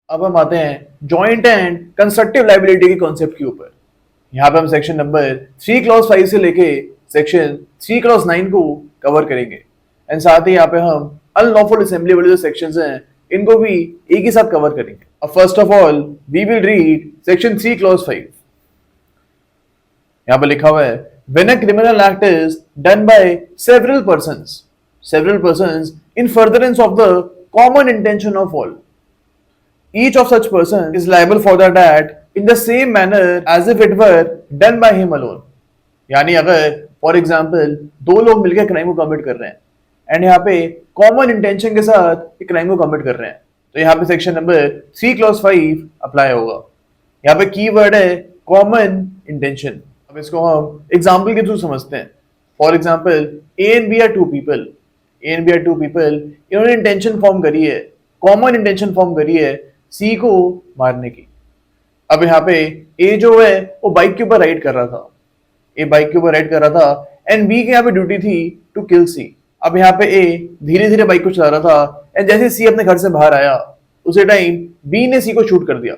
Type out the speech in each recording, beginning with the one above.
अब हम आते हैं जॉइंट एंड कंस्ट्रक्टिव लायबिलिटी के कॉन्सेप्ट के ऊपर। यहाँ पे हम सेक्शन नंबर 3 क्लॉज 5 से लेके सेक्शन 3 क्लॉज 9 को कवर करेंगे एंड साथ ही यहाँ पे हम अनलॉफुल असेंबली वाले जो सेक्शंस हैं इनको भी एक ही साथ कवर करेंगे। अब first of all we will read section 3 clause 5। यहाँ पे लिखा हुआ है when a criminal act is done by several persons in furtherance of the common intention of all, each of such person is liable for that act in the same manner as if it were done by him alone। यानी अगर for example दो लोग मिलकर crime को commit कर रहे हैं and यहाँ पे कॉमन इंटेंशन के साथ क्राइम को कमिट कर रहे हैं तो यहाँ पे सेक्शन नंबर 3 क्लॉज 5 अप्लाई होगा। यहाँ पे की वर्ड है कॉमन इंटेंशन। अब इसको हम एग्जाम्पल के थ्रू समझते हैं। For example A and B are two people, इन्होंने इंटेंशन फॉर्म करी है, कॉमन इंटेंशन फॉर्म करी है सी को मारने की। अब यहाँ पे ए जो है वो बाइक के ऊपर राइड कर रहा था, ए बाइक के ऊपर राइड कर रहा था एंड बी के यहाँ पे ड्यूटी थी टू किल सी। अब यहाँ पे ए धीरे धीरे बाइक को चला रहा था एंड जैसे सी अपने घर से बाहर आया उसी टाइम बी ने सी को शूट कर दिया।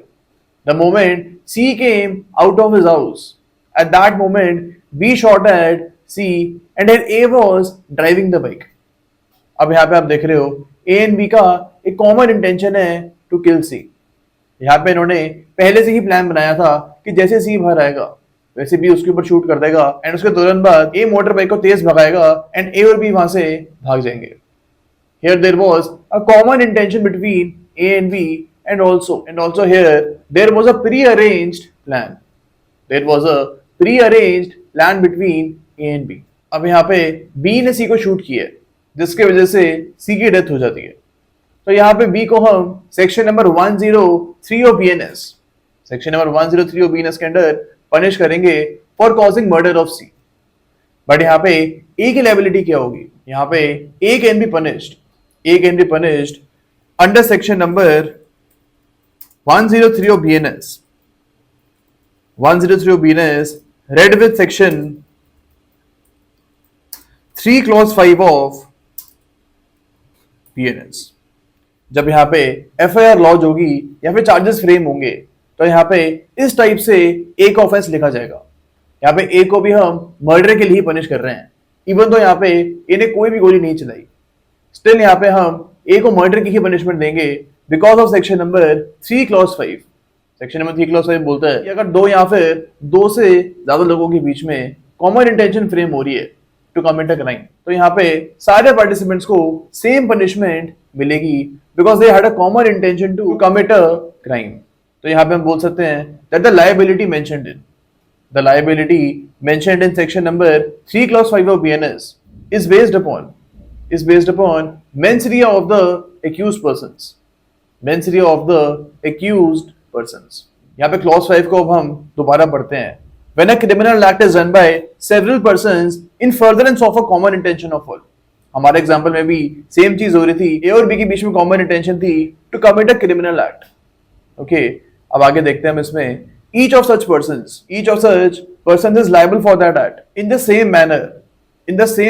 The moment C came out of his house, at that moment B shot at C and A was driving the bike. अब यहाँ पे आप देख रहे हो ए एंड बी का एक कॉमन इंटेंशन है टू किल सी। यहाँ पे इन्होंने पहले से ही प्लान बनाया था कि जैसे सी बाहर आएगा वैसे बी उसके ऊपर शूट कर देगा एंड उसके तुरंत बाद ए मोटर बाइक को तेज भगाएगा एंड ए और बी वहां से भाग जाएंगे। Here there was a common intention between A and B and also here there was a pre-arranged plan. There was a pre-arranged plan between A and B. अब यहाँ पे B ने C को शूट किया है जिसके वजह से C की डेथ हो जाती है। तो यहाँ पे B को हम section number 103 of BNS, section number 103 of BNS के अंडर पनिश करेंगे for causing murder of C। But यहाँ पे A की लायबिलिटी क्या होगी? यहाँ पे A can be punished under section number 103 of BNS, 103 of BNS read with section 3 clause 5 of BNS। जब यहाँ पे FIR लॉन्च होगी या फिर चार्जेस फ्रेम होंगे तो यहाँ पे इस टाइप से A का ऑफेंस लिखा जाएगा। यहाँ पे A को भी हम मर्डर के लिए ही पनिश कर रहे हैं इवन तो यहाँ पे A ने कोई भी गोली नहीं चलाई, स्टिल यहाँ पे हम A को मर्डर की ही पनिशमेंट देंगे because of section number 3 clause 5। Section number 3 clause 5 बोलता है कि अगर दो या फिर दो से ज्यादा लोगों के बीच में कॉमन इंटेंशन फ्रेम हो रही है टू कमिट अ क्राइम तो यहाँ पे सारे पार्टिसिपेंट्स को सेम पनिशमेंट मिलेगी because they had a common intention to commit a crime. तो यहाँ पे हम बोल सकते हैं that the liability mentioned in section number 3 clause 5 of BNS is based upon mens rea of the accused persons। यहाँ पे क्लॉज 5 को अब हम दोबारा पढ़ते हैं। When a criminal act is done by several persons in furtherance of a common intention of all। हमारे example में भी सेम चीज हो रही थी, ए और बी के बीच में कॉमन इंटेंशन थी to commit a criminal act. Okay, अब आगे देखते हैं हम इसमें each of such persons is liable for that act in the same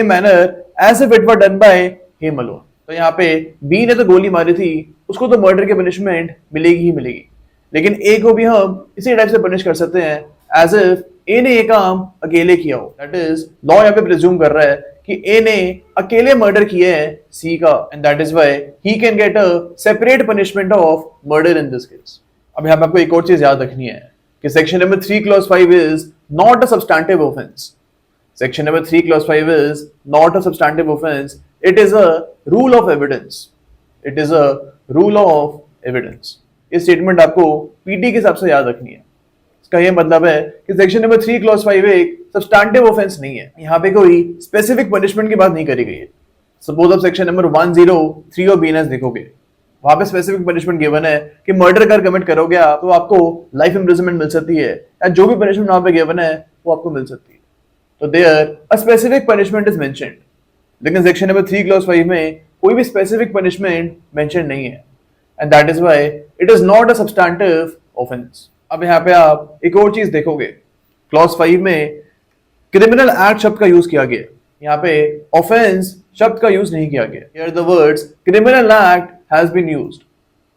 manner as if it were done by him alone। तो यहाँ पे बी ने तो गोली मारी थी उसको तो मर्डर की पनिशमेंट मिलेगी ही मिलेगी, लेकिन ए को भी हम इसी टाइप से पनिश कर सकते हैं एज इफ ए ने ये काम अकेले किया हो। दैट इज लॉ यहाँ पे प्रिज्यूम कर रहा है कि ए ने अकेले मर्डर किया है सी का and that is why he can get a separate punishment of murder in this case. अब यहाँ पे आपको एक और चीज याद रखनी है कि section number 3 clause 5 is not a substantive offense। Section number 3 clause 5 is not a substantive offense, it is a rule of evidence। इस स्टेटमेंट आपको पीटी के हिसाब से याद रखनी है। इसका ये मतलब है कि सेक्शन नंबर 3 clause 5 एक सब्सटैंटिव ऑफेंस नहीं है, यहाँ पे कोई स्पेसिफिक पनिशमेंट की बात नहीं करी गई है। सपोज आप सेक्शन नंबर 103 ऑफ बीएनएस देखोगे, वहां पे स्पेसिफिक पनिशमेंट गिवन है कि मर्डर अगर कमिट करोगे आप तो आपको लाइफ इम्प्रिजनमेंट मिल सकती है या जो भी पनिशमेंट वहां पे गिवन है वो आपको मिल सकती है। तो there a specific punishment is mentioned, लेकिन सेक्शन नंबर 3 clause 5 में कोई भी स्पेसिफिक पनिशमेंट मेंशन नहीं है and that is why it is not a substantive offence. अब यहाँ पे आप एक और चीज देखोगे, क्लॉज 5 में क्रिमिनल एक्ट शब्द का यूज किया गया, यहाँ पे ऑफेंस शब्द का यूज नहीं किया गया। Here the words criminal act has been used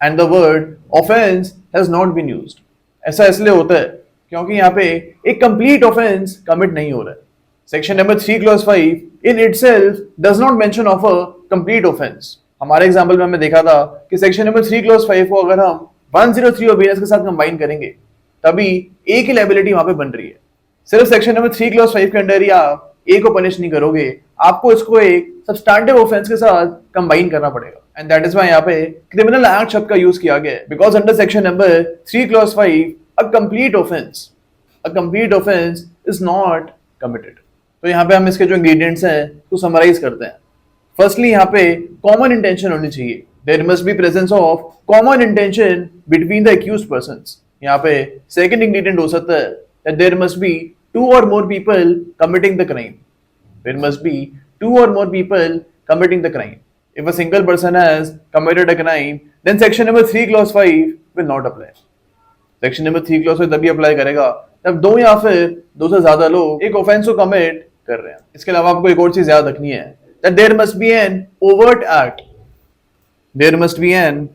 and the word offence has not been used. ऐसा इसलिए होता है क्योंकि यहाँ पे एक कंप्लीट ऑफेंस कमिट नहीं हो रहा है। Section number 3 clause 5 in itself does not mention of a complete offence. हमारे एग्जांपल में हमने देखा था कि सेक्शन नंबर 3 क्लॉज 5 को अगर हम 103 ओबीएनएस के साथ कंबाइन करेंगे तभी एक ही लायबिलिटी वहां पे बन रही है। सिर्फ सेक्शन नंबर 3 क्लॉज 5 के अंडर ही आप ए को पनिश नहीं करोगे, आपको इसको एक सब्सटैंटिव ऑफेंस के साथ कंबाइन करना पड़ेगा। एंड दैट इज व्हाई यहाँ पे क्रिमिनल एक्ट शब्द का यूज किया गया है, because under section number 3 clause 5 a complete offence is not committed. तो यहाँ पे हम इसके जो इंग्रेडिएंट्स हैं तो समराइज करते हैं। फर्स्टली यहाँ पे कॉमन इंटेंशन होनी चाहिए। There must be presence of common intention between the accused persons. यहाँ पे सेकंड इंग्रेडिएंट हो सकता है that there must be two or more people committing the crime. There must be two or more people committing the crime. If a single person has committed a crime, then section number 3 clause 5 will not apply. Section number 3 clause 5 तभी apply करेगा जब दो या फिर दो से ज्यादा लोग एक ऑफेंस को कमिट कर रहे हैं। इसके अलावा आपको एक और चीज याद रखनी है that there must be an overt act. There must be an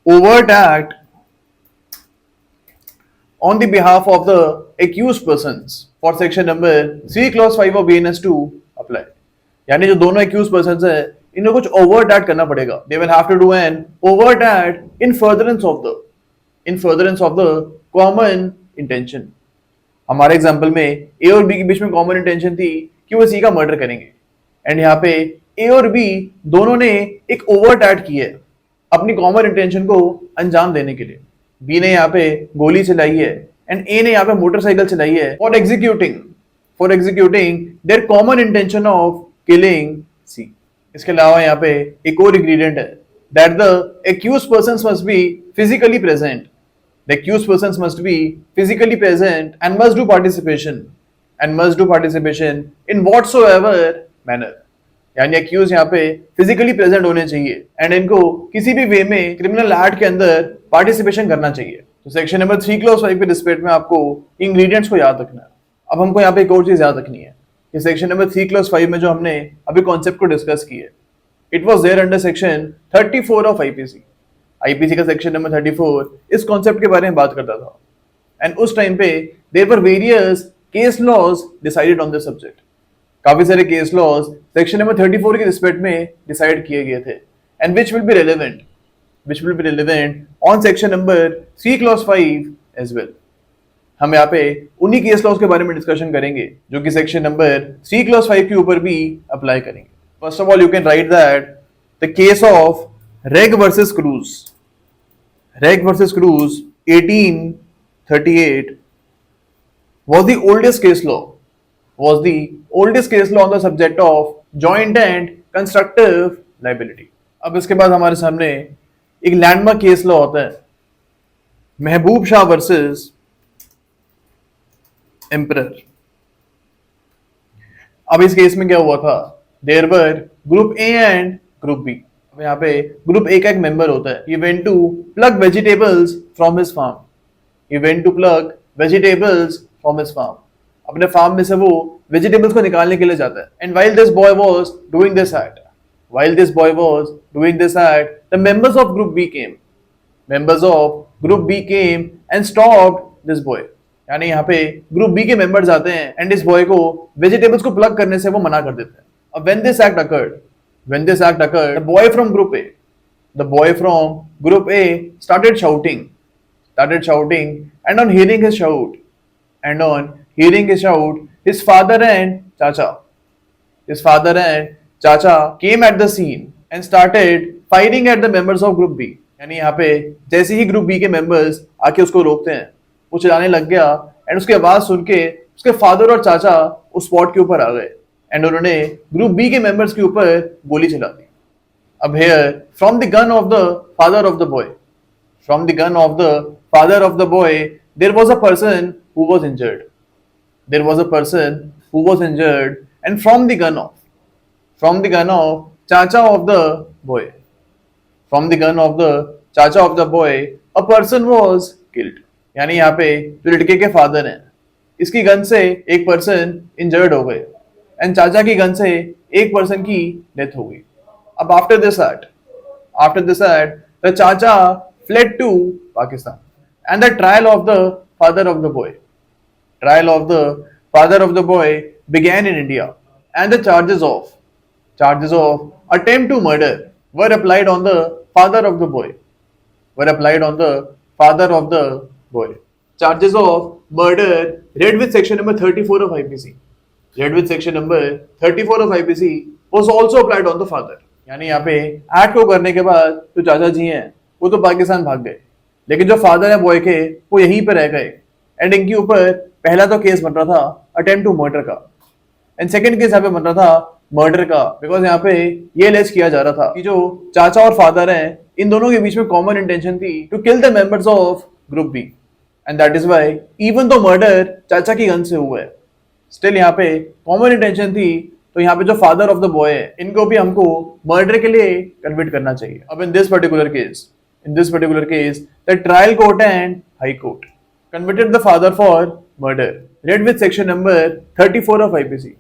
overt act on the behalf of the accused persons for section number 3 clause 5 of BNS to apply. यानी जो दोनों accused persons है इन्हें कुछ overt act करना पड़ेगा। They will have to do an overt act in furtherance of the common intention. हमारे example में ए और बी के बीच में कॉमन इंटेंशन थी कि वो सी का मर्डर करेंगे, एंड यहाँ पे ए और बी दोनों ने एक ओवर्ट एक्ट की है अपनी कॉमन इंटेंशन को अंजाम देने के लिए। बी ने यहाँ पे गोली चलाई है एंड ए ने यहाँ पे मोटरसाइकिल चलाई है for executing their common intention of killing C. इसके अलावा यहाँ पे एक और इंग्रेडिएंट है that the accused persons must be physically present. The accused persons must be physically present and must do participation in whatsoever manner. यानी accused यहाँ पे physically present होने चाहिए एंड इनको किसी भी वे में क्रिमिनल एक्ट के अंदर पार्टिसिपेशन करना चाहिए। तो सेक्शन नंबर 3 क्लॉज 5 के रिस्पेक्ट में आपको इंग्रेडिएंट्स को याद रखना है। अब हमको यहाँ पे एक और चीज याद रखनी है कि सेक्शन नंबर 3 क्लॉज 5 में जो हमने अभी कॉन्सेप्ट को डिस्कस की है, it was there under section 34 of IPC का सेक्शन नंबर 34 इस कॉन्सेप्ट के बारे में बात करता था। एंड उस टाइम पे there were various case laws decided on this subject. काफी सारे केस लॉज सेक्शन नंबर 34 के रिस्पेक्ट में डिसाइड किए गए थे and which will be relevant on section number 3 clause 5 as well. हम यहाँ पे उन्हीं केस लॉज के बारे में डिस्कशन करेंगे जो कि सेक्शन नंबर 3 क्लॉज 5 के ऊपर भी अप्लाई करेंगे। First of all you can write that the case of Reg versus Cruz 1838 was the oldest case law on the subject of joint and constructive liability. अब इसके बाद हमारे सामने एक लैंडमार्क केस लॉ होता है महबूब शाह वर्सेस एम्परर। अब इस केस में क्या हुआ था, there were group A and group B. यहाँ पे ग्रुप ए का एक मेंबर होता है, he went to pluck vegetables from his farm। अपने फार्म में से वो वेजिटेबल्स को निकालने के लिए जाता है। And while this boy was doing this act, the members of group B came and stopped this boy। यानी यहाँ पे ग्रुप बी के मेंबर्स आते हैं एंड इस बॉय को वेजिटेबल्स को प्लग करने से वो मना कर देते हैं। अब when this act occurred, the boy from group A started shouting, and on hearing his shout, his father and Chacha came at the scene and started firing at the members of group B। यानी यहाँ पे जैसे ही group B के members आके उसको रोकते हैं, वो चिल्लाने लग गया एंड उसकी आवाज सुन के उसके फादर और चाचा उस स्पॉट के ऊपर आ गए एंड उन्होंने ग्रुप बी के मेंबर्स के ऊपर गोली चला दी। अब here from the gun of the father of the boy there was a person who was injured and from the gun of चाचा of the boy a person was killed. यानी यहाँ पे जो लड़के के फादर हैं इसकी गन से एक पर्सन इंजर्ड हो गए एंड चाचा की गन से एक पर्सन की डेथ हो गई। अब after After this act, the Chacha fled to Pakistan. And the trial of the father of the boy. Trial of the father of the boy began in India. And the charges of attempt to murder were applied on the father of the boy. Were applied on the father of the boy. Charges of murder read with section number 34 of IPC. Read with section number 34 of IPC was also applied on the father. यानी यहाँ पे act को करने के बाद जो चाचा जी हैं वो तो पाकिस्तान भाग गए, लेकिन जो फादर है बॉय के वो यहीं पे रह गए। एंड इनके ऊपर पहला तो केस बन रहा था अटेम्प्ट टू मर्डर का, एंड सेकंड केस यहाँ पे बन रहा था मर्डर का, बिकॉज यहाँ पे ये एलेज किया जा रहा था कि जो चाचा और फादर हैं इन दोनों के बीच में कॉमन इंटेंशन थी to kill the members of group B, and that is why even though murder चाचा की गन से हुआ है, स्टिल यहाँ पे कॉमन इंटेंशन थी। तो यहाँ पे जो फादर ऑफ द बॉय है इनको भी हमको मर्डर के लिए कन्विक्ट करना चाहिए। अब in this particular case the trial court and high court convicted the father for murder read with section number 34 of IPC.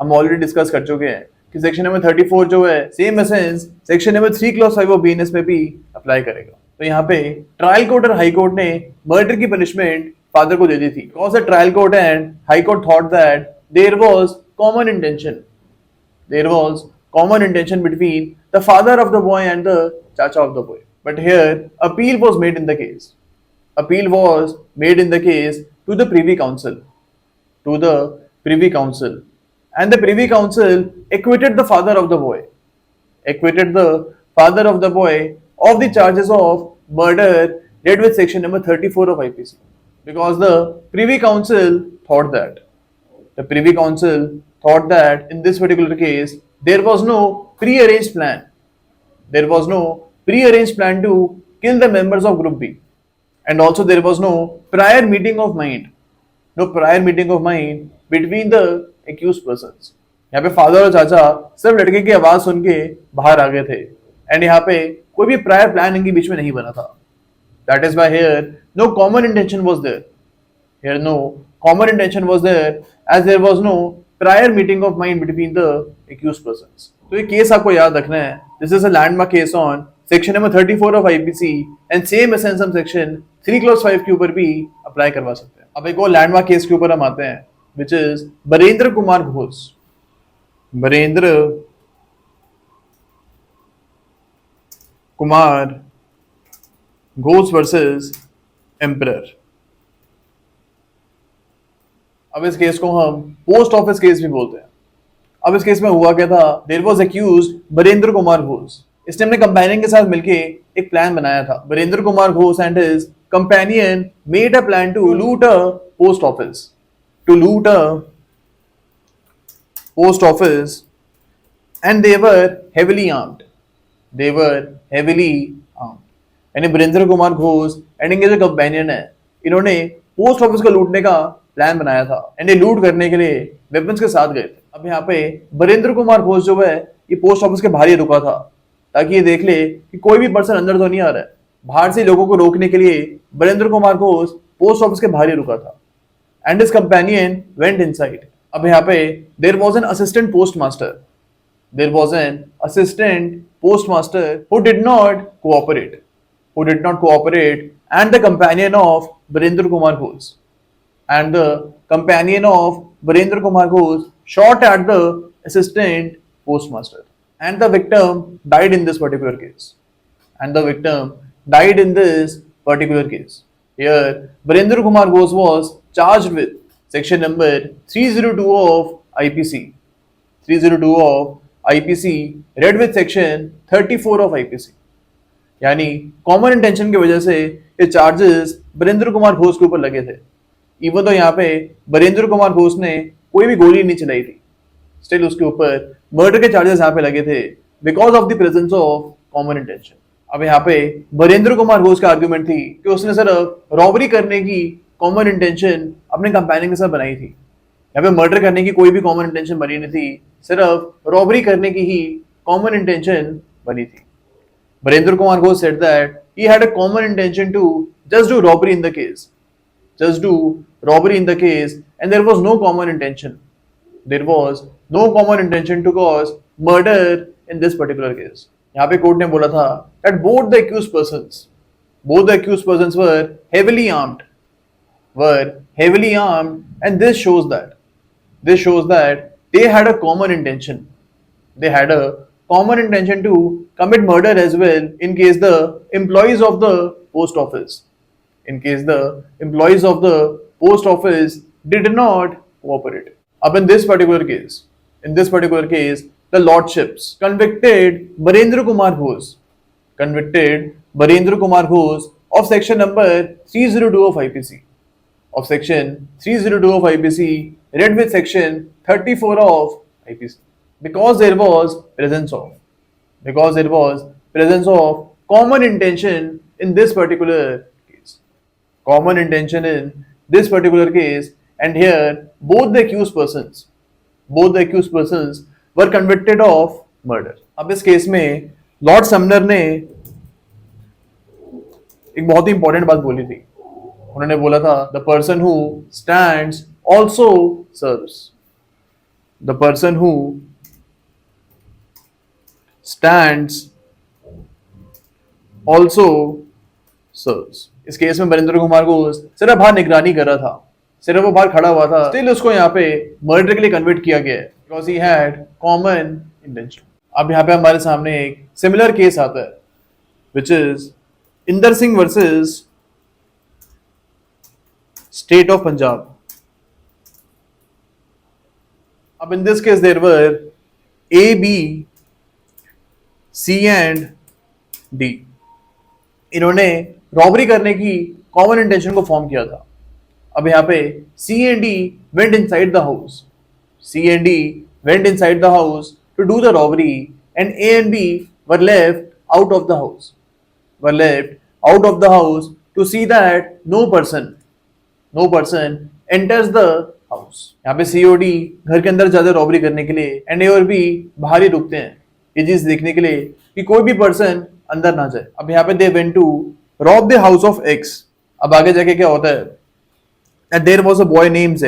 हम ऑलरेडी डिस्कस कर चुके हैं कि सेक्शन नंबर 34 जो है same essence section number 3 clause 5 of BNS में भी apply करेगा। तो यहाँ पे ट्रायल कोर्ट और हाई कोर्ट ने मर्डर की पनिशमेंट फादर को दे दी थी, because the trial court and high court thought that there was common intention between the father of the boy and the chacha of the boy. But here appeal was made in the case to the Privy Council, and the Privy Council acquitted the father of the boy of the charges of murder read with section number 34 of IPC, because the Privy Council thought that in this particular case there was no pre-arranged plan to kill the members of group B, and also there was no prior meeting of mind between the accused persons. यहाँ पे father और चाचा सिर्फ लड़के की आवाज सुन के बाहर आ गए थे, एंड यहाँ पे कोई भी प्रायर प्लान इनके बीच में नहीं बना था। That is why here no common intention was there. As there was no prior meeting of mind between the accused persons. तो ये केस आपको याद रखना है। This is a landmark case on section number 34 of IPC, and same essence हम section 3 clause 5 के ऊपर भी अप्लाई करवा सकते हैं। अब एक और लैंडमार्क केस के ऊपर हम आते हैं, which is Barendra Kumar Ghosh versus emperor. अब इस केस को हम पोस्ट ऑफिस केस भी बोलते हैं। अब इस केस में हुआ क्या था, there was accused Barendra Kumar Ghosh. इसने अपने कंपेनियन के साथ मिलके एक प्लान बनाया था। Barendra Kumar Ghosh and his companion made a plan to loot a post office and they were heavily armed यानी बरेंद्र कुमार घोष एंड इनके जो कंपेनियन है इन्होंने पोस्ट ऑफिस को लूटने का प्लान बनाया था, एंड ये लूट करने के लिए वेपन्स के साथ गए थे। अब यहाँ पे बरेंद्र कुमार घोष जो है ये पोस्ट ऑफिस के बाहर ही रुका था ताकि ये देख ले कि कोई भी पर्सन अंदर तो नहीं आ रहा है। बाहर से लोगों को रोकने के लिए बरेंद्र कुमार घोष पोस्ट ऑफिस के बाहर ही रुका था, and his companion went inside. अब यहाँ पे there was an assistant postmaster who did not cooperate, and the companion of Barendra Kumar Ghosh shot at the assistant postmaster, and the victim died in this particular case. Here Barendra Kumar Ghosh was charged with section number 302 of IPC read with section 34 of IPC। यानी common intention की वजह से ये charges Barendra Kumar Ghosh के ऊपर लगे थे। Even तो यहाँ पे बरेंद्र कुमार घोष ने कोई भी गोली नहीं चलाई थी, स्टिल उसके ऊपर मर्डर के चार्जेस यहाँ पे लगे थे because of the presence of common intention. अब यहाँ पे बरेंद्र कुमार घोष का आर्ग्यूमेंट थी कि उसने सिर्फ रॉबरी करने की कॉमन इंटेंशन अपने कंपेनियन के साथ बनाई थी। यहाँ पे मर्डर करने की कोई भी कॉमन इंटेंशन बनी नहीं थी, सिर्फ रॉबरी करने की ही कॉमन इंटेंशन बनी थी। Barendra Kumar Ghosh said that he had a common intention to just do robbery in the case, and there was no common intention. There was no common intention to cause murder in this particular case. यहाँ पे court ने बोला था that both the accused persons were heavily armed, and this shows that they had a common intention. They had a common intention to commit murder as well in case the employees of the post office, did not cooperate. Up in this particular case, the lordships convicted Barendra Kumar Ghosh of section number 302 of IPC, read with section 34 of IPC, because there was presence of common intention in this particular case. And here both the accused persons were convicted of murder. अब इस case में Lord Sumner ने एक बहुत ही important बात बोली थी. उन्होंने बोला था the person who stands also serves. The person who stands also serves. इस केस में बरिंदर कुमार को सिर्फ बाहर निगरानी कर रहा था, सिर्फ वो बाहर खड़ा हुआ था, स्टिल उसको यहाँ पे मर्डर के लिए कन्विक्ट किया गया है because he had common intention. अब यहाँ पे हमारे सामने एक सिमिलर केस आता है which is Inder Singh versus state of Punjab. अब in this case there were A, B, C and D. इन्होंने रॉबरी करने की कॉमन इंटेंशन को फॉर्म किया था. अब यहाँ पे C and D went inside the house to do the robbery, and A and B were left out of the house to see that no person enters the house. यहाँ पे C और D घर के अंदर जाते robbery करने के लिए, एंड A और B बाहर ही रुकते हैं ये चीज देखने के लिए कि कोई भी पर्सन अंदर ना जाए. अब यहाँ पे they went to rob the house of X. अब आगे जाके क्या होता है, and there was a boy named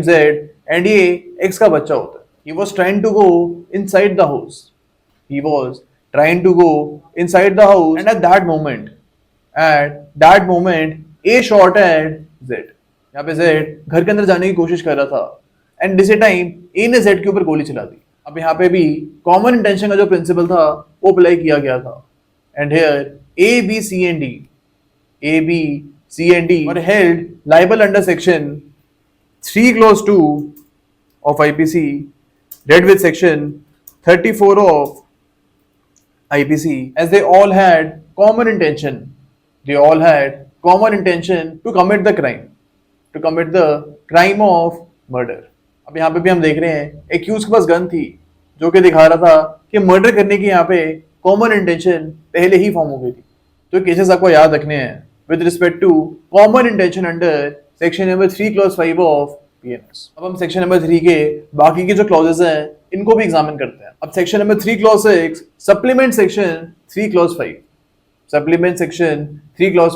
Z. And ये एक्स का बच्चा होता है. He was trying to go inside the house, and at that moment, A shot at Z. यहाँ पे Z घर के अंदर जाने की कोशिश कर रहा था, एंड इसी टाइम A ने Z के ऊपर गोली चला दी. अब यहाँ पे भी कॉमन इंटेंशन का जो प्रिंसिपल था वो अप्लाई किया गया था. And here A, B, C and D were held liable under section 3 clause 2 of IPC, read with section 34 of IPC, as they all had common intention to commit the crime of murder. अब यहाँ पे भी हम देख रहे हैं accused के पास gun थी जो कि दिखा रहा था कि मर्डर करने की यहाँ पे कॉमन इंटेंशन पहले ही फॉर्म हो गई थी. तो केसेस आपको याद रखने हैं with respect to common intention under section number 3 clause 5 of PNS. अब हम सेक्शन नंबर 3 के बाकी के जो क्लॉजेस हैं इनको भी एग्जामिन करते हैं. अब section number 3 clause 6 supplement section 3 clause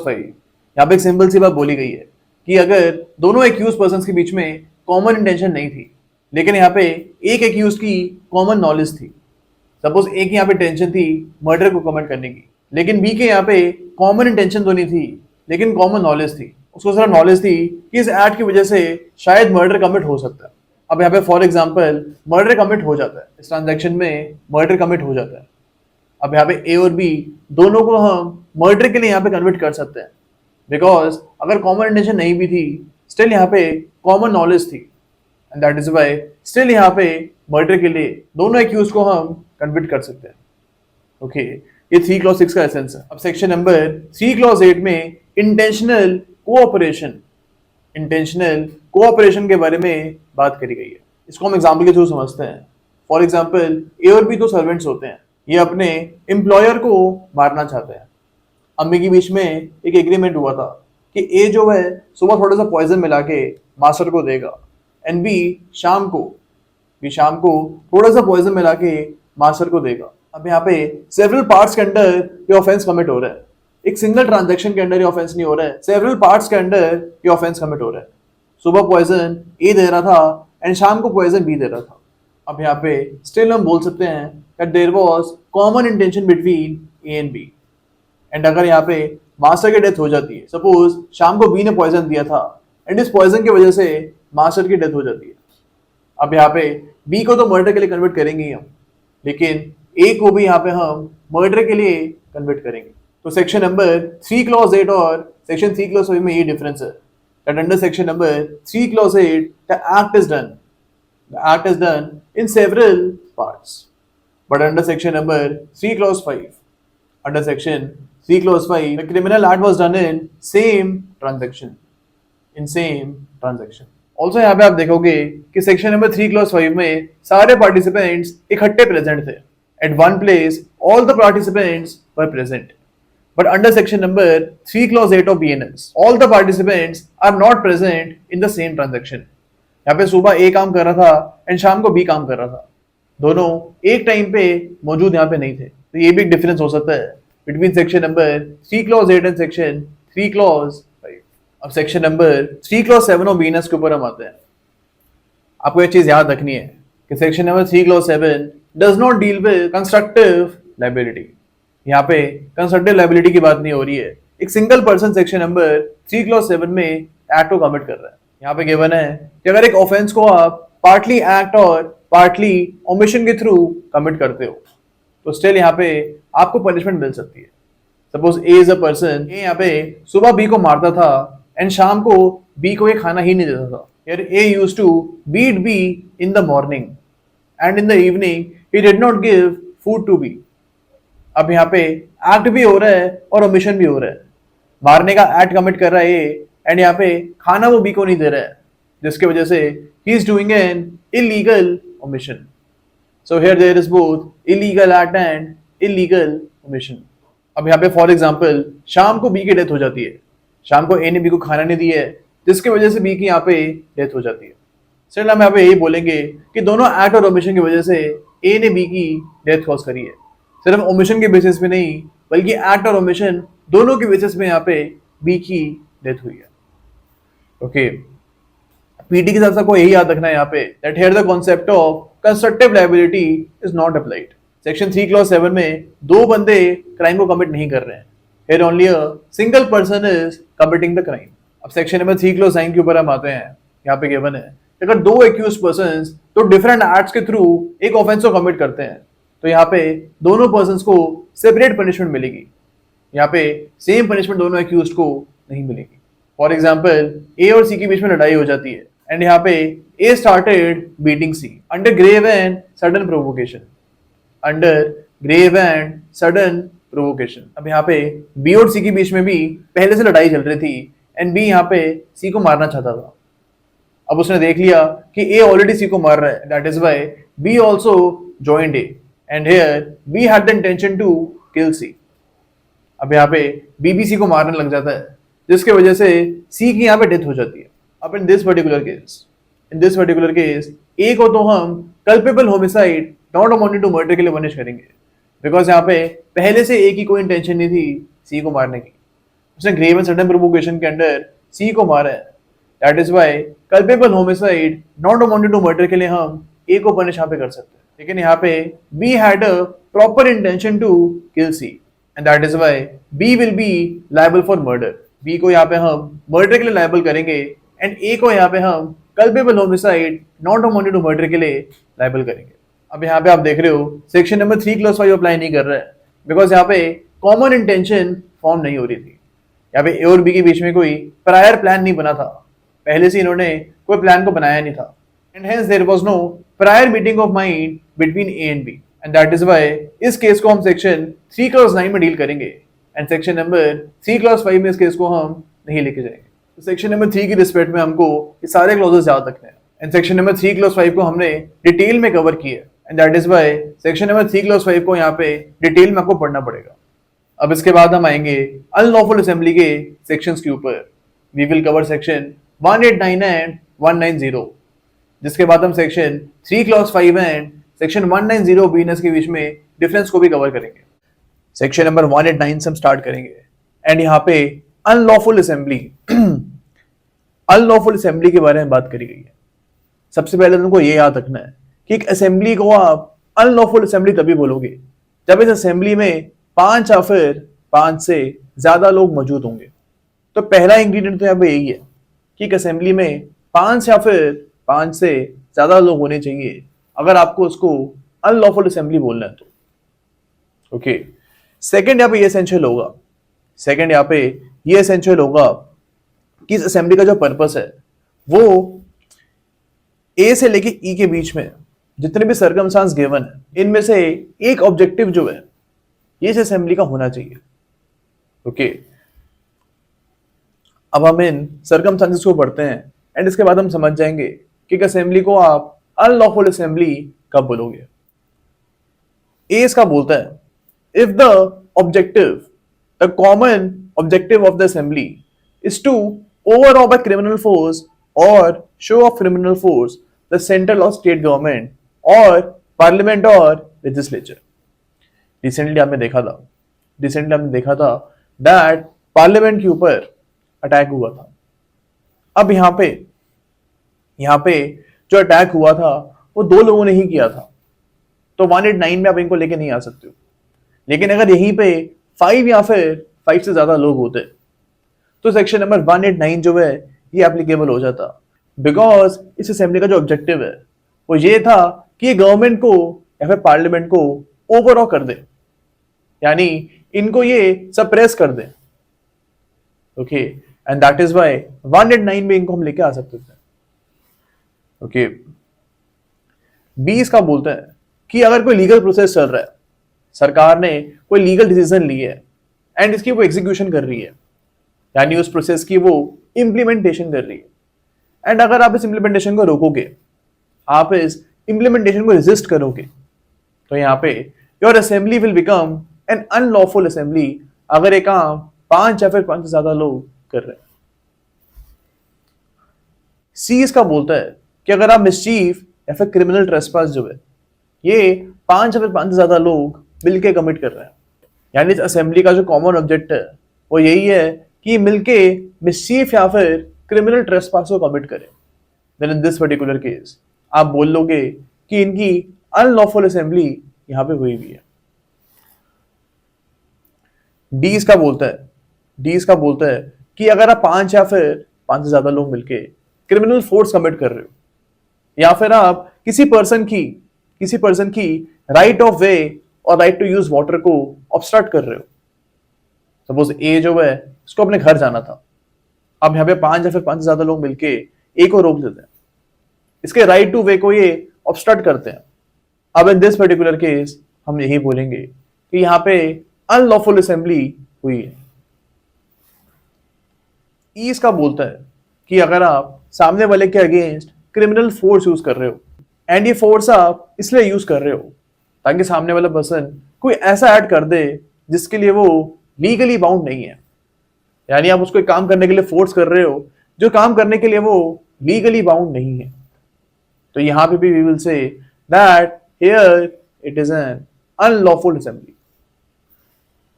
5. यहाँ पे एक सिंपल सी बात बोली गई है कि अगर दोनों एक्यूज पर्सन के बीच में कॉमन इंटेंशन नहीं थी, लेकिन यहाँ पे एक एक्यूज की कॉमन नॉलेज थी, सपोज एक यहाँ पे टेंशन थी मर्डर को कमिट करने की, लेकिन बी के यहाँ पे कॉमन इंटेंशन तो नहीं थी लेकिन कॉमन नॉलेज थी. उसको सिर्फ नॉलेज थी कि इस एक्ट की वजह से शायद मर्डर कमिट हो सकता है. अब यहाँ पे फॉर एग्जांपल मर्डर कमिट हो जाता है, इस ट्रांजैक्शन में मर्डर कमिट हो जाता है. अब यहाँ पे ए और बी दोनों को हम मर्डर के लिए यहाँ पे कन्वर्ट कर सकते हैं बिकॉज अगर कॉमन इंटेंशन नहीं भी थी स्टिल यहाँ पे कॉमन नॉलेज थी, and that is why still यहाँ पे मर्डर के लिए दोनों एक्यूज को हम कन्वर्ट कर सकते हैं. ओके, ये 3 क्लॉज 6 का एसेंस है. अब सेक्शन नंबर 3 क्लॉज 8 में इंटेंशनल कोऑपरेशन के बारे में बात करी गई है. इसको हम एग्जाम्पल के थ्रू समझते हैं. फॉर एग्जाम्पल ए और बी दो सर्वेंट्स होते हैं, ये अपने एम्प्लॉयर को मारना चाहते हैं. अम्मी के बीच में एक एग्रीमेंट हुआ था कि ए जो है सुबह थोड़ा सा पॉइजन मिला के मास्टर को देगा, एंड बी शाम को थोड़ा सा पॉइजन मिला के मास्टर को देगा. अब यहाँ पे सेवरल पार्ट्स के अंदर ये ऑफेंस कमिट हो रहा है, एक सिंगल ट्रांजैक्शन के अंदर ये ऑफेंस नहीं हो रहा है, सेवरल पार्ट्स के अंदर ये ऑफेंस कमिट हो रहा है. सुबह पॉइजन ए दे रहा था एंड शाम को पॉइजन बी दे रहा था. अब यहाँ पे स्टिल हम बोल सकते हैं that there was common intention between A and B. And अगर यहाँ पे मास्टर की डेथ हो जाती है, सपोज शाम को बी ने पॉइजन दिया था एंड इस पॉइजन की वजह से मास्टर की डेथ हो जाती है। अब यहाँ पे बी को तो मर्डर के लिए कन्वर्ट करेंगे ही हम, लेकिन ए को भी यहाँ पे हम मर्डर के लिए कन्वर्ट करेंगे। तो सेक्शन नंबर 3 क्लॉज 8 और सेक्शन 3 क्लॉज 5 में ये डिफरेंस है that under section number 3 clause 8 the act is done in several parts, but under section number 3 clause 5 under section 3 clause 5 the criminal act was done in same transaction also यहाँ पे आप देखोगे कि section number 3 clause 5 में सारे participants इकट्ठे present थे। At one place all the participants were present, but under section number 3 clause 8 of BNS all the participants are not present in the same transaction। यहाँ पे सुबह ए काम कर रहा था एंड शाम को बी काम कर रहा था, दोनों एक टाइम पे मौजूद यहाँ पे नहीं थे। तो ये भी एक डिफरेंस हो सकता है between section number 3 clause 8 and section 3 clause 5। अब section number 3 clause 7 of BNS के ऊपर हम आते हैं। आपको एक चीज याद रखनी है कि section number 3 clause 7 does not deal with constructive liability. यहाँ पे कंस्ट्रक्टिव लायबिलिटी की बात नहीं हो रही है। एक single person section number 3 clause 7 में एक्ट को कमिट कर रहा है। यहाँ पे गिवन है कि अगर एक ऑफेंस को आप पार्टली एक्ट और पार्टली ओमिशन के थ्रू कमिट करते हो तो स्टिल यहाँ पे आपको पनिशमेंट मिल सकती है। Suppose A is a person, A यहाँ पे सुबह बी को मारता था एंड शाम को बी को ये खाना ही नहीं देता था। यार A used to beat B in the morning and in the evening he did not give food to B. अब यहाँ पे एक्ट भी हो रहा है और ओमिशन भी हो रहा है। मारने का एक्ट कमिट कर रहा है ये एंड यहाँ पे खाना वो बी को नहीं दे रहा है, जिसकी वजह से ही is doing an illegal omission. So here there is both illegal act and illegal omission. अब यहाँ पे फॉर एग्जांपल शाम को बी की डेथ हो जाती है, शाम को ए ने बी को खाना नहीं दिया है, जिसकी वजह से बी की यहाँ पे डेथ हो जाती है। सिर्फ हम यहाँ पे यही बोलेंगे कि दोनों एक्ट और ओमिशन की वजह से ए ने बी की डेथ कॉज करी है। सिर्फ ओमिशन के बेसिस पे नहीं बल्कि एक्ट और ओमिशन दोनों के बेसिस पे यहाँ पे बी की डेथ हुई है। ओके, पीटी के साथ साथ को यही याद रखना है यहाँ पे that here the concept of constructive liability is not applied. Section 3 clause 7 में दो बंदे क्राइम को कमिट नहीं कर रहे हैं, here only a single person is committing the crime. अब सेक्शन नंबर 3 क्लॉज 9 के ऊपर हम आते हैं। यहाँ पे गिवन है अगर दो एक्यूज पर्संस तो डिफरेंट एक्ट्स के थ्रू एक ऑफेंस को कमिट करते हैं तो यहाँ पे दोनों पर्संस को सेपरेट पनिशमेंट मिलेगी। यहाँ पे सेम पनिशमेंट दोनों एक्यूज्ड को नहीं मिलेगी। फॉर एग्जाम्पल ए और सी के बीच में लड़ाई हो जाती है एंड यहाँ पे A started beating C under grave and sudden provocation, अब यहाँ पे बी और सी के बीच में भी पहले से लड़ाई चल रही थी एंड बी यहाँ पे सी को मारना चाहता था। अब उसने देख लिया कि ए ऑलरेडी सी को मार रहा है, that is why B also joined A and here B had the intention to kill C. अब यहाँ पे बी सी को मारने लग जाता है, जिसके वजह से सी की यहाँ पे डेथ हो जाती है। अब in this particular case A को तो हम culpable homicide not amounting to murder के लिए पनिश करेंगे, बिकॉज यहाँ पे पहले से ए की कोई इंटेंशन नहीं थी सी को मारने की। उसने ग्रेव एंड सडन प्रोवोकेशन के अंडर सी को मारा है, that is why culpable homicide not amounting to murder के लिए हम ए को पनिश यहाँ पे कर सकते हैं। लेकिन यहाँ पे B had a proper intention to kill C and that is why B will be liable for murder. B को यहाँ पे हम मर्डर के लिए लायबल करेंगे एंड ए को यहाँ पे हम culpable homicide not amounting to murder के लिए लायबल करेंगे। अब यहाँ पे आप देख रहे हो सेक्शन नंबर 3 क्लॉज 5 अप्लाई नहीं कर रहा है, बिकॉज यहाँ पे कॉमन इंटेंशन फॉर्म नहीं हो रही थी। यहाँ पे ए और बी के बीच में कोई प्रायर प्लान नहीं बना था, पहले से इन्होंने कोई प्लान को बनाया नहीं था and hence there was no prior meeting of mind between A and B and that is why इस केस को हम सेक्शन 3 क्लॉज 9 में डील करेंगे एंड सेक्शन नंबर 3 क्लॉज 5 में इस केस को हम नहीं लेके जाएंगे। तो सेक्शन नंबर 3 की रिस्पेक्ट में हमको ये सारे क्लॉजेस याद रखने हैं एंड सेक्शन नंबर 3 क्लॉज 5 को हमने डिटेल में कवर किया and that is why section number 3 clause 5 को यहाँ पे डिटेल में आपको पढ़ना पड़ेगा। अब इसके बाद हम आएंगे अनलॉफुल असेंबली के सेक्शंस के ऊपर। We will cover section 189 and 190, जिसके बाद हम section 3 clause 5 and section 190 BNS के बीच में डिफरेंस को भी कवर करेंगे। सेक्शन नंबर 189 से हम स्टार्ट करेंगे एंड यहाँ पे अनलॉफुल असेंबली के बारे में बात करी गई है। सबसे पहले तुमको ये याद रखना है कि एक असेंबली को आप अनलॉफुल असेंबली तभी बोलोगे जब इस असेंबली में 5 या फिर 5 से ज्यादा लोग मौजूद होंगे। तो पहला इंग्रेडिएंट तो यहाँ पे यही है कि एक असेंबली में 5 या फिर 5 से ज्यादा लोग होने चाहिए अगर आपको उसको अनलॉफुल असेंबली बोलना है तो। ओके, सेकंड यहाँ पे ये एसेंशियल होगा, सेकंड यहाँ पे ये एसेंशियल होगा कि इस असेंबली का जो पर्पस है वो ए से लेके ई के बीच में जितने भी सर्कमस्टांस गिवन है इनमें से एक ऑब्जेक्टिव जो है ये इस असेंबली का होना चाहिए। ओके, अब हम इन सर्कमस्टांसेस को पढ़ते हैं एंड इसके बाद हम समझ जाएंगे कि एक असेंबली को आप अनलॉफुल असेंबली कब बोलोगे। ए इसका बोलता है if the objective the common objective of the assembly is to overawe by criminal force or show of criminal force the central or state government or parliament or legislature. Recently हमने देखा था that parliament के ऊपर attack हुआ था। अब यहाँ पे जो अटैक हुआ था वो 2 लोगों ने ही किया था, तो 189 में आप इनको लेके नहीं आ सकते हो। लेकिन अगर यहीं पे 5 या फिर 5 से ज्यादा लोग होते तो सेक्शन नंबर 189 जो है ये एप्लीकेबल हो जाता, बिकॉज इस असेंबली का जो ऑब्जेक्टिव है वो ये था कि ये गवर्नमेंट को या फिर पार्लियामेंट को ओवरऑल कर दे, यानी इनको ये सप्रेस कर दे। Okay, and that is why 189 में इनको हम लेके आ सकते थे। ओके, बी इसका बोलता है कि अगर कोई लीगल प्रोसेस चल रहा है, सरकार ने कोई लीगल डिसीजन ली है एंड इसकी वो एग्जीक्यूशन कर रही है, यानी उस प्रोसेस की वो इंप्लीमेंटेशन कर रही है, एंड अगर आप इस इंप्लीमेंटेशन को रोकोगे, आप इस इंप्लीमेंटेशन को रेजिस्ट करोगे, तो यहाँ पे your assembly will become an unlawful assembly अगर एक काम 5 या फिर 5 से ज्यादा लोग कर रहे हैं। सी इसका बोलता है कि अगर आप मिसचीफ या फिर क्रिमिनल ट्रेसपास जो है ये 5 या फिर 5 से ज्यादा लोग मिलके कमिट कर रहे हैं, यानी इस असेंबली का जो कॉमन ऑब्जेक्ट है वो यही है कि मिलके मिसचीफ या फिर क्रिमिनल ट्रेसपास को कमिट करें, then in this particular case आप बोल लोगे कि इनकी अनलॉफुल असेंबली यहां पे हुई हुई है। डी इसका बोलता है कि अगर आप 5 या फिर 5 से ज्यादा लोग मिलके क्रिमिनल फोर्स कमिट कर रहे हो, या फिर आप किसी पर्सन की राइट ऑफ वे और राइट टू यूज वाटर को ऑब्स्ट्रक्ट कर रहे हो। सपोज ए जो है उसको अपने घर जाना था, अब यहाँ पे 5 या फिर 5 से ज्यादा लोग मिलके ए को रोक देते हैं, इसके राइट टू वे को ये ऑब्स्ट्रक्ट करते हैं। अब इन दिस पर्टिकुलर केस हम यही बोलेंगे कि यहाँ पे अनलॉफुल असेंबली हुई है। ई इसका बोलता है कि अगर आप सामने वाले के अगेंस्ट क्रिमिनल फोर्स यूज कर रहे हो, एंड ये फोर्स आप इसलिए यूज कर रहे हो ताकि सामने वाला पर्सन कोई ऐसा ऐड कर दे जिसके लिए वो लीगली बाउंड नहीं है, यानी आप उसको एक काम करने के लिए फोर्स कर रहे हो जो काम करने के लिए वो लीगली बाउंड नहीं है, तो यहां पे भी we will say that here it is an unlawful assembly.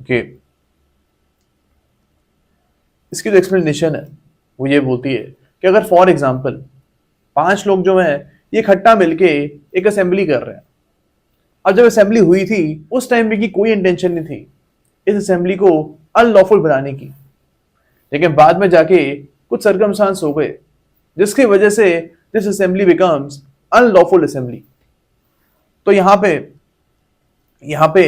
Okay, इसकी जो एक्सप्लेनेशन है वो ये बोलती है कि अगर फॉर एग्जांपल 5 लोग जो हैं ये इकट्ठा मिलके एक असेंबली कर रहे हैं, अब जब असेंबली हुई थी उस टाइम में की कोई इंटेंशन नहीं थी इस असेंबली को अनलॉफुल बनाने की, लेकिन बाद में जाके कुछ सर्कमस्टांस हो गए जिसकी वजह से this assembly becomes unlawful assembly. तो यहाँ पे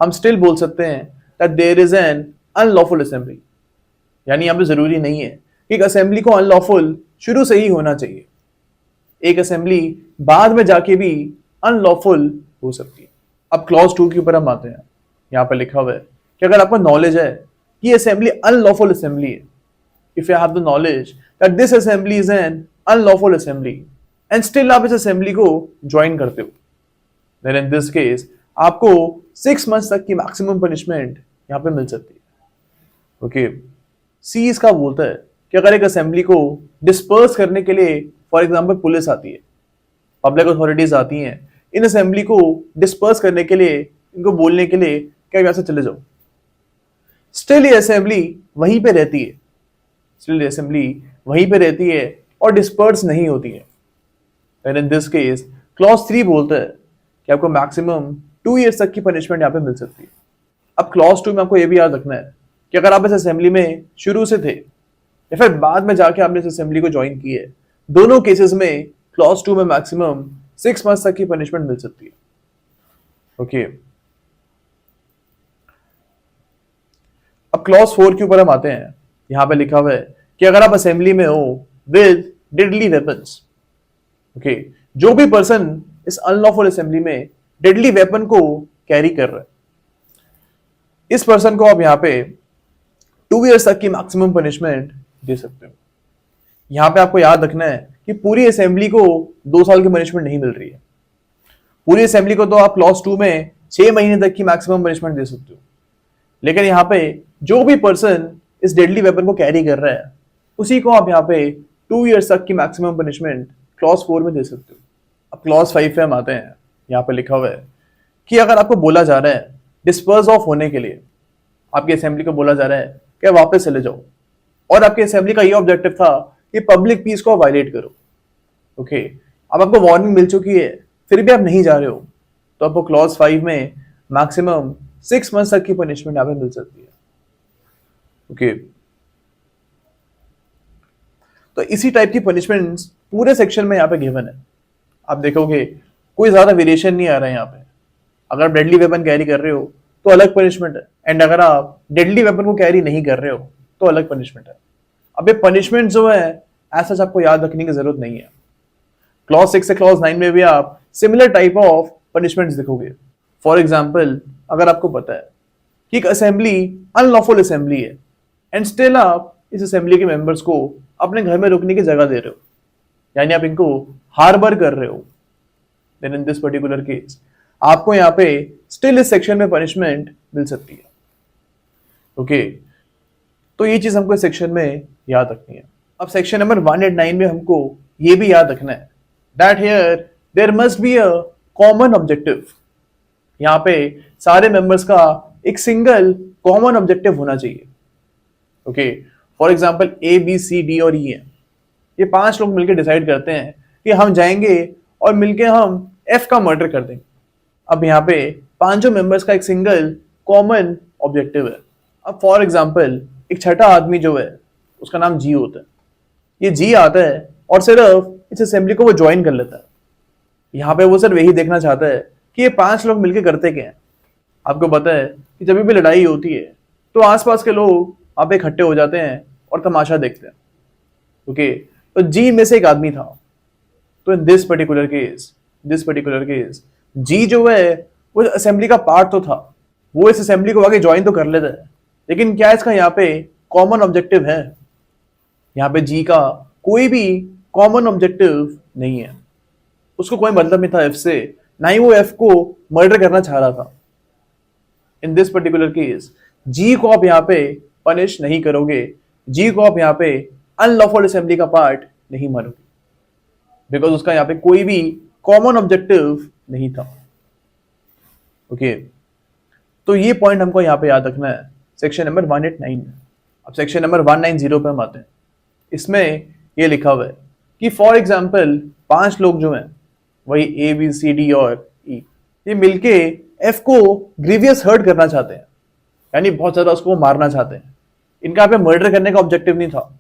हम स्टिल बोल सकते हैं that there is an unlawful assembly, यानी यहाँ पे जरूरी नहीं है कि एक असेंबली को अनलॉफुल शुरू से ही होना चाहिए, एक असेंबली बाद में जाके भी अनलॉफुल हो सकती है। अब क्लॉज 2 के ऊपर हम आते हैं, यहाँ पे लिखा हुआ है कि अगर आपको नॉलेज है कि असेंबली अनलॉफुल असेंबली है, if you have the knowledge that this assembly is an unlawful assembly and still आप इस असेंबली को ज्वाइन करते हो, देन इन दिस केस आपको 6 मंथ्स तक की मैक्सिमम पनिशमेंट यहाँ पे मिल सकती है। ओके, सी इसका बोलता है कि अगर एक असेंबली को डिस्पर्स करने के लिए फॉर एग्जांपल पुलिस आती है, पब्लिक अथॉरिटीज आती हैं इन असेंबली को डिस्पर्स करने के लिए, इनको बोलने के लिए क्या यहां से चले जाओ, स्टिल ये असेंबली वहीं पे रहती है और डिस्पर्स नहीं होती है, and in this case clause 3 बोलता है कि आपको मैक्सिमम 2 years तक की पनिशमेंट यहाँ पे मिल सकती है। अब क्लॉज 2 में आपको ये भी याद रखना है कि अगर आप इस असेंबली में शुरू से थे या फिर बाद में जाके आपने इस असेंबली को ज्वाइन की है, दोनों केसेस में क्लॉज 2 में मैक्सिमम 6 months तक की पनिशमेंट मिल सकती है। ओके, अब क्लॉज 4 के ऊपर हम आते हैं। यहां पे लिखा हुआ है कि अगर आप असेंबली में हो विद डेडली वेपन्स, ओके, जो भी पर्सन इस अनलॉफुल असेंबली में डेडली वेपन को कैरी कर रहा है, इस पर्सन को आप यहां पे 2 years तक की मैक्सिमम पनिशमेंट दे सकते हो। यहां पे आपको याद रखना है कि पूरी असेंबली को 2 साल की पनिशमेंट नहीं मिल रही है। पूरी असेंबली को तो आप क्लॉज 2 में 6 महीने तक की मैक्सिमम पनिशमेंट दे सकते हो, लेकिन यहाँ पे जो भी पर्सन इस डेडली वेपन को कैरी कर रहा है उसी को आप यहाँ पे 2 years तक की मैक्सिमम पनिशमेंट क्लॉज 4 में दे सकते हो। अब क्लॉज 5 पे हम आते हैं। यहाँ पे लिखा हुआ है कि अगर आपको बोला जा रहा है डिस्पर्स ऑफ होने के लिए, आपकी असेंबली को बोला जा रहा है कि वापस चले जाओ, और आपकी असेंबली का ये ऑब्जेक्टिव था कि पब्लिक पीस को वायलेट करो, ओके, अब आपको वार्निंग मिल चुकी है फिर भी आप नहीं जा रहे हो, तो आपको क्लॉज 5 में मैक्सिमम 6 months तक की पनिशमेंट यहाँ पे मिल सकती है। ओके, तो इसी टाइप की पनिशमेंट्स पूरे सेक्शन में यहाँ पे गिवन है। आप देखोगे कोई ज्यादा वेरिएशन नहीं आ रहा है यहाँ पे। अगर आप डेडली वेपन कैरी कर रहे हो तो अलग पनिशमेंट है, एंड अगर आप डेडली वेपन को कैरी नहीं कर रहे हो तो अलग पनिशमेंट है। अब ये पनिशमेंट जो है ऐसा आपको याद रखने की जरूरत नहीं है। क्लॉज 6 से क्लॉज 9 में भी आप सिमिलर टाइप ऑफ पनिशमेंट्स देखोगे। फॉर एग्जाम्पल, अगर आपको पता है कि एक असेंबली अनलॉफुल असेंबली है एंड स्टिल आप इस असेंबली के मेंबर्स को अपने घर में रुकने की जगह दे रहे हो, यानी आप इनको हार्बर कर रहे हो, then in this particular case आपको यहाँ पे स्टिल इस सेक्शन में पनिशमेंट मिल सकती है। ओके, तो ये चीज हमको इस सेक्शन में याद रखनी है। अब सेक्शन नंबर 189 में हमको ये भी याद रखना है that here there must be a common objective. यहाँ पे सारे मेंबर्स का एक सिंगल कॉमन ऑब्जेक्टिव होना चाहिए। Okay, for example A B C D और ई है, ये 5 लोग मिलकर डिसाइड करते हैं कि हम जाएंगे और मिलके हम एफ का मर्डर कर देंगे। अब यहाँ पे 5 मेंबर्स का एक सिंगल कॉमन ऑब्जेक्टिव है। अब फॉर एग्जाम्पल एक छठा आदमी जो है उसका नाम जी होता है। ये जी आता है और सिर्फ इस असेंबली को वो ज्वाइन कर लेता है। यहाँ पे वो सिर्फ यही देखना चाहता है कि ये 5 लोग मिलकर करते क्या हैं। आपको पता है कि जब भी लड़ाई होती है तो आसपास के लोग वहां पे इकट्ठे हो जाते हैं और तमाशा देखते हैं। ओके, तो जी में से एक आदमी था, तो इन दिस पर्टिकुलर केस जी जो है वो असेंबली का पार्ट तो था, वो इस असेंबली को आगे ज्वाइन तो कर लेता है, लेकिन क्या इसका यहाँ पे कॉमन ऑब्जेक्टिव है? यहाँ पे जी का कोई भी कॉमन ऑब्जेक्टिव नहीं है। उसको कोई मतलब नहीं था एफ से, ना ही वो एफ को मर्डर करना चाह रहा था। इन दिस पर्टिकुलर केस जी को आप यहाँ पे पनिश नहीं करोगे, जी को आप यहाँ पे अनलॉफुल असेंबली का पार्ट नहीं मानोगे, बिकॉज उसका यहाँ पे कोई भी कॉमन ऑब्जेक्टिव नहीं था। ओके, तो ये पॉइंट हमको यहाँ पे याद रखना है सेक्शन नंबर 189 में। अब सेक्शन नंबर 190 पे हम आते हैं। इसमें ये लिखा हुआ है कि फॉर एग्जाम्पल 5 लोग जो हैं, वही ए बी सी डी और ई, ये मिलके एफ को ग्रीवियस हर्ट करना चाहते हैं, यानी बहुत ज्यादा उसको मारना चाहते हैं। इनका यहाँ पे मर्डर करने का ऑब्जेक्टिव नहीं था,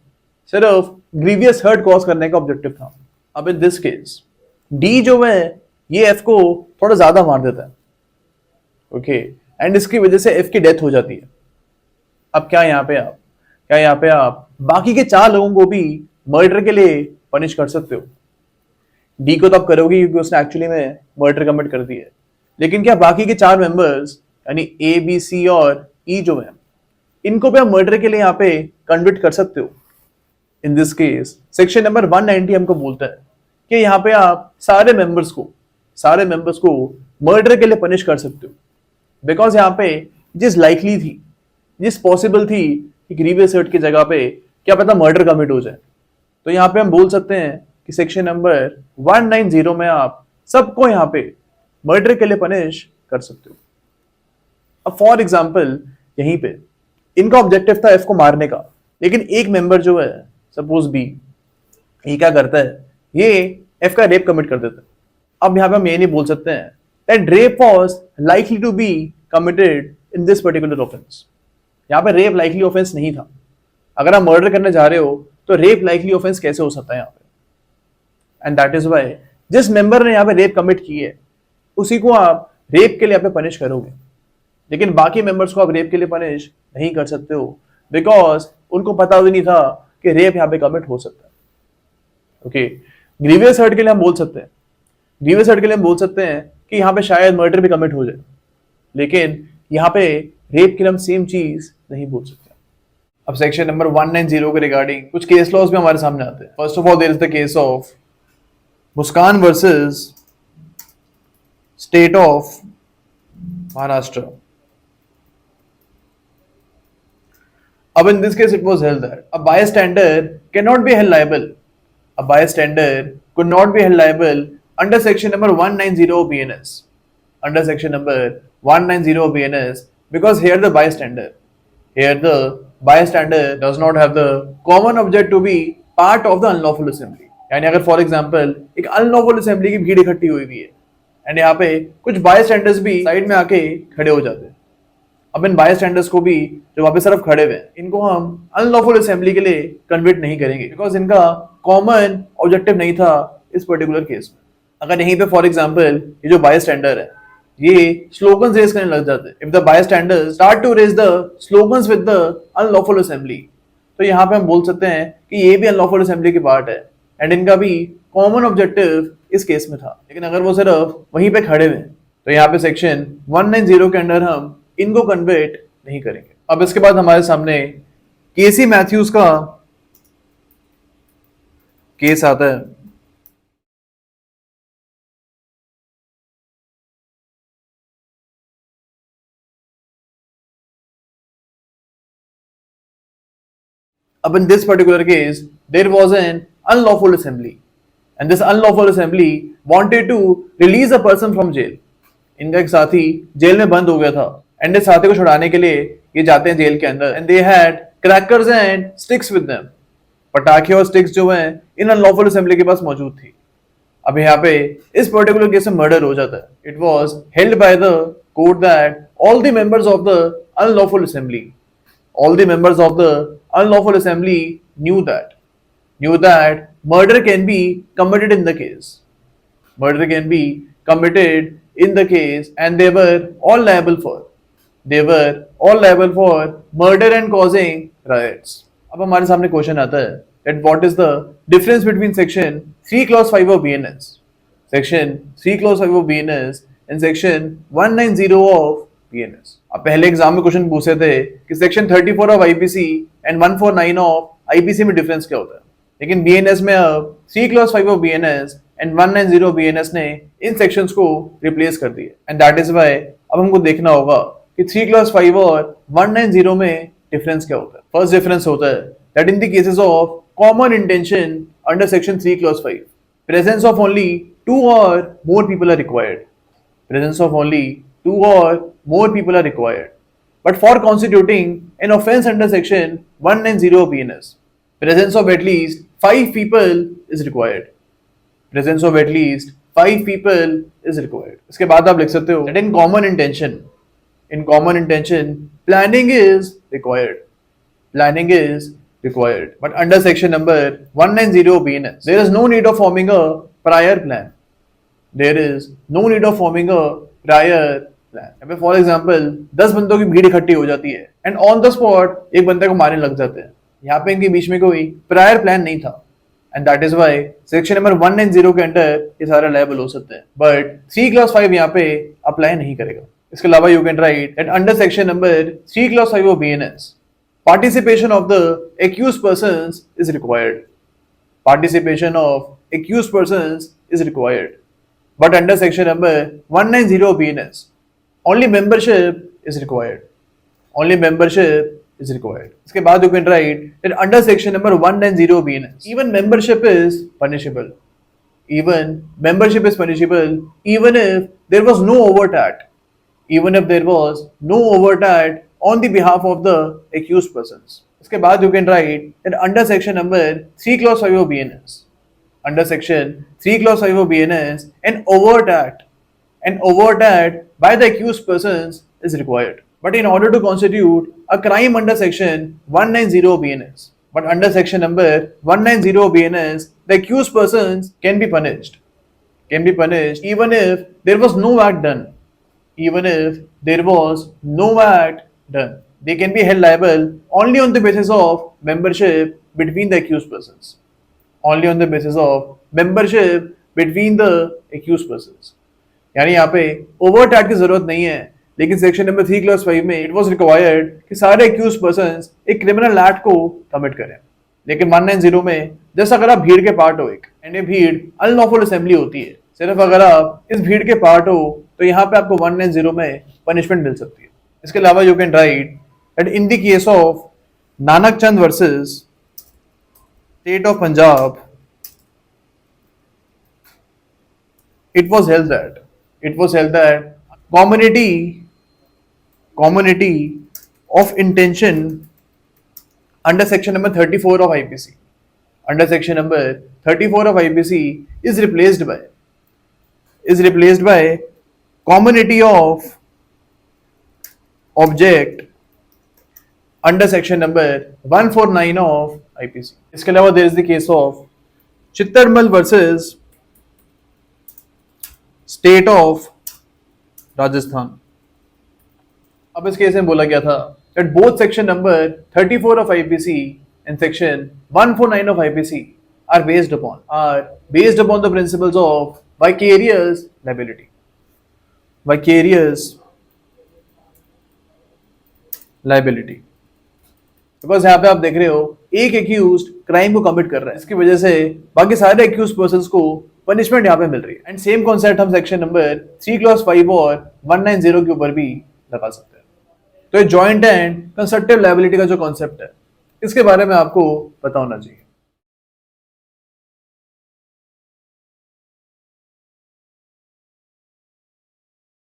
सिर्फ ग्रीवियस हर्ट कॉज करने का ऑब्जेक्टिव था। अब इन दिस केस डी जो है ये एफ को थोड़ा ज्यादा मार देता है। ओके, एंड इसकी वजह से एफ की डेथ हो जाती है। अब क्या यहाँ पे आप बाकी के 4 लोगों को भी मर्डर के लिए पनिश कर सकते हो। डी को तो आप करोगे क्योंकि उसने एक्चुअली में मर्डर कमिट कर दी है, लेकिन क्या बाकी के 4 मेंबर्स यानी ए बी सी और ई जो है, इनको भी आप मर्डर के लिए यहाँ पे कन्विक्ट कर सकते हो। इन दिस केस सेक्शन नंबर 190 हमको बोलता है कि यहाँ पे आप सारे मेंबर्स को मर्डर के लिए पनिश कर सकते हो, बिकॉज यहाँ पे जिस पॉसिबल थी कि ग्रीवियस हर्ट की जगह पे क्या पता मर्डर कमिट हो जाए। तो यहाँ पे हम बोल सकते हैं कि सेक्शन नंबर 190 में आप सबको यहाँ पे मर्डर के लिए पनिश कर सकते हो। अब फॉर एग्जाम्पल यहीं पे इनका ऑब्जेक्टिव था एफ को मारने का, लेकिन एक मेंबर जो है सपोज बी, ये क्या करता है, ये एफ का रेप कमिट कर देता है। अब यहाँ पे हम ये नहीं बोल सकते हैं that rape was likely to be committed in this particular offense. यहाँ पे रेप लाइकली ऑफेंस नहीं था. अगर आप मर्डर करने जा रहे हो तो रेप लाइकली ऑफेंस कैसे हो सकता है यहाँ पे? एंड दैट इज वाई जिस मेंबर ने यहाँ पे रेप कमिट की है उसी को आप रेप के लिए यहाँ पे पनिश करोगे, लेकिन बाकी मेंबर्स को आप रेप के लिए पनिश नहीं कर सकते हो बिकॉज उनको पता भी नहीं था कि रेप यहाँ पे कमिट हो सकता है. ओके, ग्रीवियस हर्ट के लिए हम बोल सकते हैं, ग्रीवियस हर्ट के लिए हम बोल सकते हैं कि यहाँ पे शायद मर्डर भी कमिट हो जाए, लेकिन यहाँ पे रेप के लिए हम सेम चीज नहीं बोल सकते. अब सेक्शन नंबर 190 के रिगार्डिंग कुछ केस लॉज भी हमारे सामने आते हैं. First of all there is the case of Muskan versus state of Maharashtra. अब in this case it was held that a bystander cannot be held liable. A bystander could not be held liable under section number 190 BNS. Under section number 190 BNS because here the bystander does not have the common object to be part of the unlawful assembly. यानी अगर for example एक unlawful assembly की भीड़ इकट्ठी हुई है and यहाँ पे कुछ बायस्टैंडर्स भी साइड में आके खड़े हो जाते हैं. अब इन बायस्टैंडर्स को भी जो वहां पे सिर्फ खड़े हुए हैं इनको हम अनलॉफुल असेंबली के लिए कन्वर्ट नहीं करेंगे बिकॉज इनका कॉमन ऑब्जेक्टिव नहीं था इस पर्टिकुलर केस में. अगर यहीं पे फॉर एग्जाम्पल ये जो बायस्टैंडर है ये स्लोगन्स रेज करने लग जाते हैं, if the bystanders start to raise the slogans with the unlawful assembly, तो यहाँ पे हम बोल सकते हैं कि ये भी अनलॉफुल असेंबली की पार्ट है एंड इनका भी कॉमन ऑब्जेक्टिव इस केस में था. लेकिन अगर वो सिर्फ वहीं पे खड़े हुए तो यहाँ पे सेक्शन 190 के अंडर हम इनको कन्वर्ट नहीं करेंगे. अब इसके बाद हमारे सामने केसी मैथ्यूज का केस आता है. अब in this particular case there was an unlawful assembly and this unlawful assembly wanted to release a person from jail. इनका एक साथी जेल में बंद हो गया था एंड इस साथी को छुड़ाने के लिए ये जाते हैं जेल के अंदर and they had crackers and sticks with them. पटाखे और स्टिक्स जो हैं इन अनलॉफुल असेंबली के पास मौजूद थी. अब यहाँ पे इस पर्टिकुलर केस में मर्डर हो जाता है. It was held by the court that all the members of the unlawful assembly all the members of the unlawful assembly knew that murder can be committed in the case. Murder can be committed in the case and they were all liable for murder and causing riots. अब हमारे सामने question आता है that what is the difference between section 3 clause 5 of BNS, section 3 clause 5 of BNS and section 190 of BNS. अब पहले exam में question पूछे थे कि section 34 of IPC and 149 of IPC में डिफरेंस क्या होता है, लेकिन बीएनएस में अब 3 clause 5 of BNS and 190 BNS ने इन सेक्शंस को रिप्लेस कर दिए एंड दैट इज व्हाई अब हमको देखना होगा कि 3 क्लॉज 5 और 190 में डिफरेंस क्या होता है. फर्स्ट डिफरेंस होता है that in the cases of common intention under section 3 clause 5 presence of only 2 or more people are required. Presence of only 2 or more people are required. But for constituting an offense under section 190 BNS, presence of at least 5 people is required. Presence of at least 5 people is required. इसके बाद आप लिख सकते हो that in common intention, planning is required. Planning is required. But under section number 190 BNS, there is no need of forming a prior plan. There is no need of forming a prior plan. For example 10 बंदों की भीड़ इकट्ठी हो जाती है and on the spot एक बंदे को मारने लग जाते हैं. यहाँ पे इनके बीच में कोई प्रायर प्लान नहीं था and that is why section number 190 के अंडर ये सारे लायबल हो सकते हैं, बट 3 क्लॉज 5 यहाँ पे अप्लाई नहीं करेगा. इसके अलावा you can write that under section number 3 clause 5 of BNS participation of the accused persons is required. Participation of accused persons is required. But under section number 190 BNS, only membership is required. Only membership is required. इसके बाद you can write that under section number 190 BNS, even membership is punishable. Even membership is punishable even if there was no overt act. Even if there was no overt act on the behalf of the accused persons. इसके बाद you can write that under section number 3 clause 5 of BNS, under section 3 clause 5 of BNS, an overt act by the accused persons is required. But in order to constitute a crime under section 190 BNS, but under section number 190 BNS, the accused persons can be punished even if there was no act done. Even if there was no act done, they can be held liable only on the basis of membership between the accused persons. Only on the basis of membership between the accused persons. यानी यहाँ पे overt act की जरूरत नहीं है, लेकिन section number 3 clause 5 में it was required कि सारे एक्यूज पर्संस एक क्रिमिनल एक्ट को कमिट करें. लेकिन 190 में जैसा अगर आप भीड़ के पार्ट हो एक एंड ये भीड़ अनलॉफुल असेंबली होती है, सिर्फ अगर आप इस भीड़ के पार्ट हो तो यहाँ पे आपको 190 में पनिशमेंट मिल सकती है. इसके अलावा you can write that in the case of Nanak Chand versus state of Punjab, it was held that commonality of intention under section number 34 of IPC is replaced by commonality of object under section number 149 of IPC. इसके अलावा there is the case of चित्तरमल versus state of Rajasthan. अब इस case में बोला गया था that both section number 34 of IPC and section 149 of IPC are based upon the principles of vicarious liability. Because यहाँ पे आप देख रहे हो एक एक्यूज्ड क्राइम को कमिट कर रहा है, इसकी वजह से बाकी सारे एक्यूज्ड पर्संस को पनिशमेंट यहाँ पे मिल रही है. एंड सेम कॉन्सेप्ट हम सेक्शन नंबर 3 क्लॉज 5 और 190 के ऊपर भी लगा सकते हैं. तो ये जॉइंट एंड कंस्ट्रक्टिव लायबिलिटी का जो कॉन्सेप्ट है, इसके बारे में आपको पता होना चाहिए.